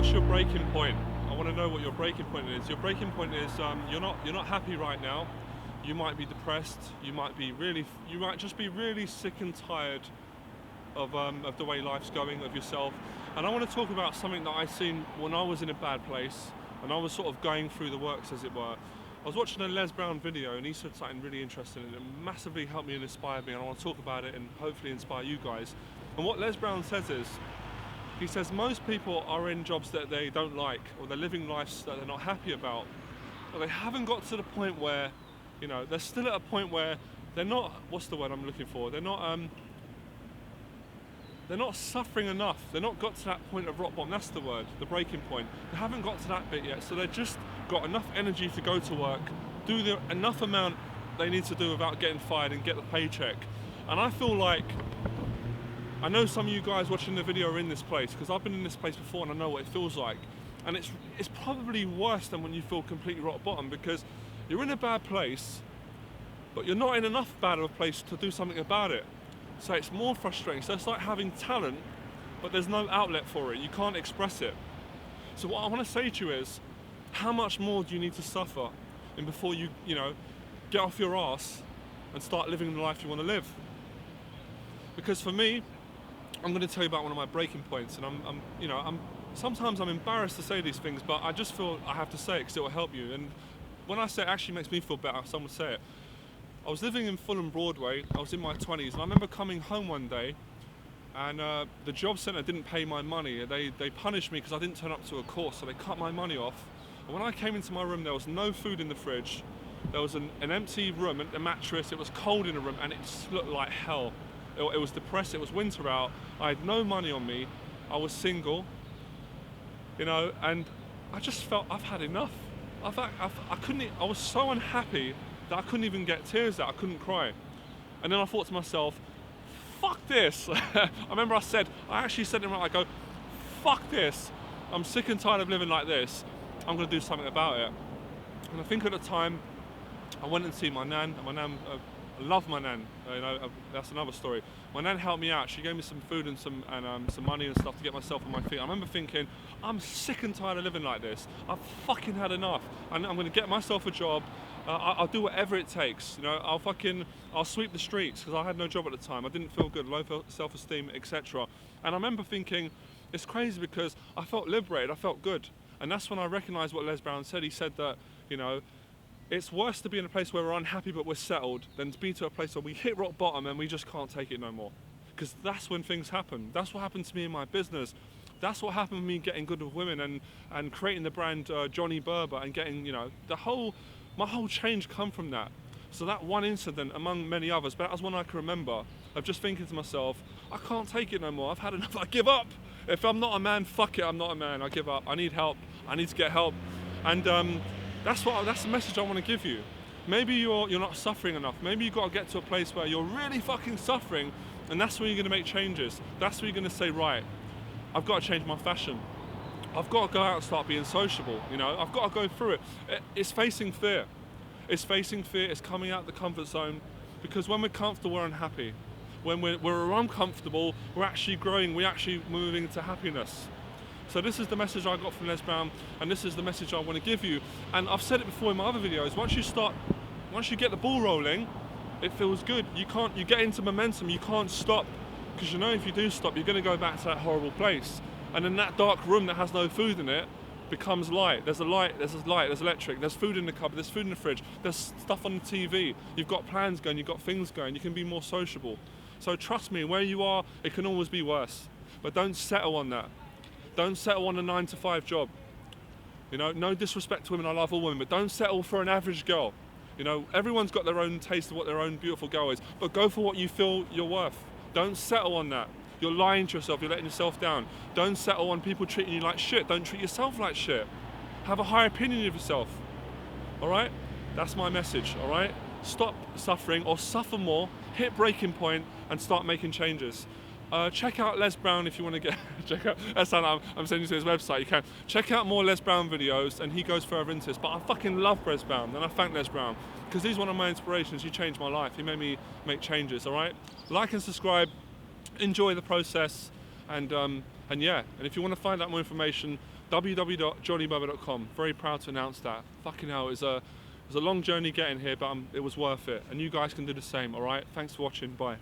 what's your breaking point? I want to know what your breaking point is. Your breaking point is you're not happy right now. You might be depressed. You might just be really sick and tired of the way life's going, of yourself. And I want to talk about something that I seen when I was in a bad place and I was sort of going through the works, as it were. I was watching a Les Brown video and he said something really interesting and it massively helped me and inspired me, and I want to talk about it and hopefully inspire you guys. And what Les Brown says is, he says most people are in jobs that they don't like, or they're living lives that they're not happy about, but they haven't got to the point where, you know, they're still at a point where they're not, what's the word I'm looking for? They're not suffering enough. They're not got to that point of rock bottom. That's the word, the breaking point. They haven't got to that bit yet, so they've just got enough energy to go to work, do the enough amount they need to do without getting fired and get the paycheck. And I feel like, I know some of you guys watching the video are in this place, because I've been in this place before and I know what it feels like. And it's probably worse than when you feel completely rock bottom, because you're in a bad place, but you're not in enough bad of a place to do something about it. So it's more frustrating. So it's like having talent, but there's no outlet for it. You can't express it. So what I want to say to you is, how much more do you need to suffer and before you get off your ass and start living the life you want to live? Because for me, I'm going to tell you about one of my breaking points, and sometimes I'm embarrassed to say these things, but I just feel I have to say it because it will help you. And when I say it actually makes me feel better, someone say it. I was living in Fulham Broadway, I was in my 20s, and I remember coming home one day and the job centre didn't pay my money. They punished me because I didn't turn up to a course, so they cut my money off. And when I came into my room, there was no food in the fridge, there was an empty room, a mattress, it was cold in the room, and it just looked like hell. It was depressed, it was winter out, I had no money on me, I was single, and I just felt I've had enough. I was so unhappy that I couldn't even get tears out, I couldn't cry. And then I thought to myself, fuck this. I remember I actually said it right, I go, fuck this, I'm sick and tired of living like this, I'm gonna do something about it. And I think at the time, I went and see my nan, and my nan, I love my nan, that's another story. My nan helped me out, she gave me some food and some money and stuff to get myself on my feet. I remember thinking, I'm sick and tired of living like this, I've fucking had enough, and I'm gonna get myself a job, I'll do whatever it takes, I'll sweep the streets, because I had no job at the time, I didn't feel good, low self-esteem, etc. And I remember thinking, it's crazy because I felt liberated, I felt good. And that's when I recognised what Les Brown said. He said that, it's worse to be in a place where we're unhappy but we're settled than to be to a place where we hit rock bottom and we just can't take it no more. Because that's when things happen. That's what happened to me in my business. That's what happened to me getting good with women and creating the brand Johnny Berba and getting, my whole change come from that. So that one incident among many others, but that was one I can remember, of just thinking to myself, I can't take it no more, I've had enough, I give up. If I'm not a man, fuck it, I'm not a man, I give up, I need help, I need to get help. And that's the message I want to give you. Maybe you're not suffering enough, maybe you've got to get to a place where you're really fucking suffering, and that's where you're going to make changes. That's where you're going to say, right, I've got to change my fashion. I've got to go out and start being sociable, I've got to go through it. It's facing fear. It's facing fear, it's coming out the comfort zone, because when we're comfortable, we're unhappy. When we're uncomfortable, we're actually growing, we're actually moving to happiness. So this is the message I got from Les Brown, and this is the message I want to give you. And I've said it before in my other videos, once you get the ball rolling, it feels good. You get into momentum, you can't stop, because if you do stop, you're going to go back to that horrible place. And then that dark room that has no food in it becomes light. There's electric, there's food in the cupboard, there's food in the fridge, there's stuff on the TV, you've got plans going, you've got things going, you can be more sociable. So trust me, where you are, it can always be worse. But don't settle on that. Don't settle on a 9-to-5 job. No disrespect to women, I love all women, but don't settle for an average girl. Everyone's got their own taste of what their own beautiful girl is, but go for what you feel you're worth. Don't settle on that. You're lying to yourself, you're letting yourself down. Don't settle on people treating you like shit. Don't treat yourself like shit. Have a high opinion of yourself. Alright? That's my message, alright? Stop suffering, or suffer more, hit breaking point, and start making changes. Check out Les Brown if you want to get, I'm sending you to his website, you can. Check out more Les Brown videos, and he goes further into this. But I fucking love Les Brown, and I thank Les Brown, because he's one of my inspirations. He changed my life, he made me make changes, alright? Like and subscribe, enjoy the process, and yeah, and if you want to find out more information, www.johnnyberba.com. Very proud to announce that. Fucking hell, it was a long journey getting here, but it was worth it. And you guys can do the same, alright? Thanks for watching, bye.